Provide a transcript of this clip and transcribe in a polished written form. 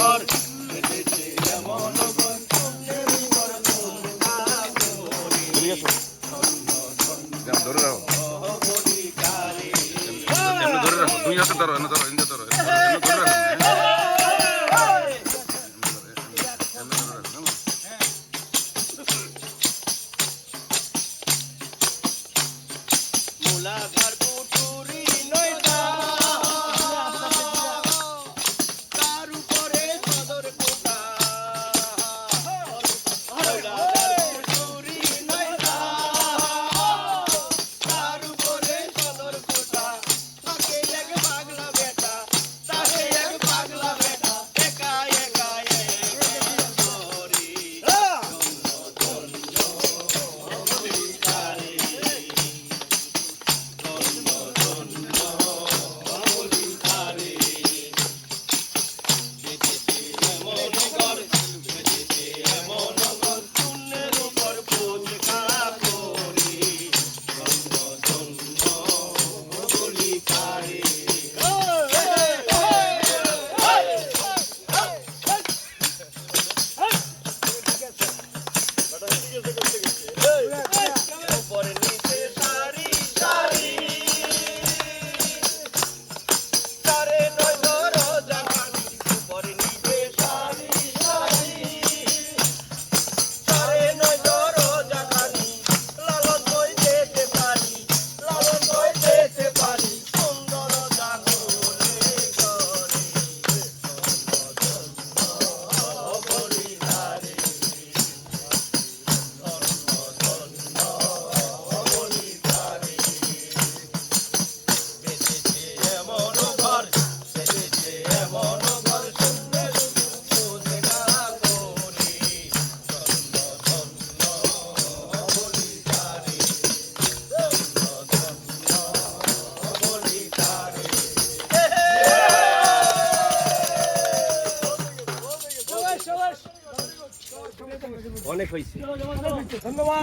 ঘর বেঁধেছে এমন ঘর শূন্যের উপর তোমরা ধরে রাখো ধরে রাখো দুই হাতে ধরো এনে ধরো এনে ধরো ধরে রাখো মুলাধার পুটুরি নয়টা তার উপরে সদর কোটা মুলাধার পুটুরি নয়টা তার উপরে সদর কোটা তাকে এক পাগলা বেটা তাকে এক পাগলা বেটা একা একা করি উপরে নিচে সারি সারি সারে নয় দরজা খানি উপরে নিচে সারি সারি সারে নয় দরজা খানি লালন কই যেতে পারি লালন কই যেতে পারি সুন্দর জাগরে করে বলিদারে বেঁধেছে এমন ঘর বেঁধেছে এমন ঘর শূন্যের উপরে করে বলিদারে বলিদারে অনেক হয়েছে ধন্যবাদ।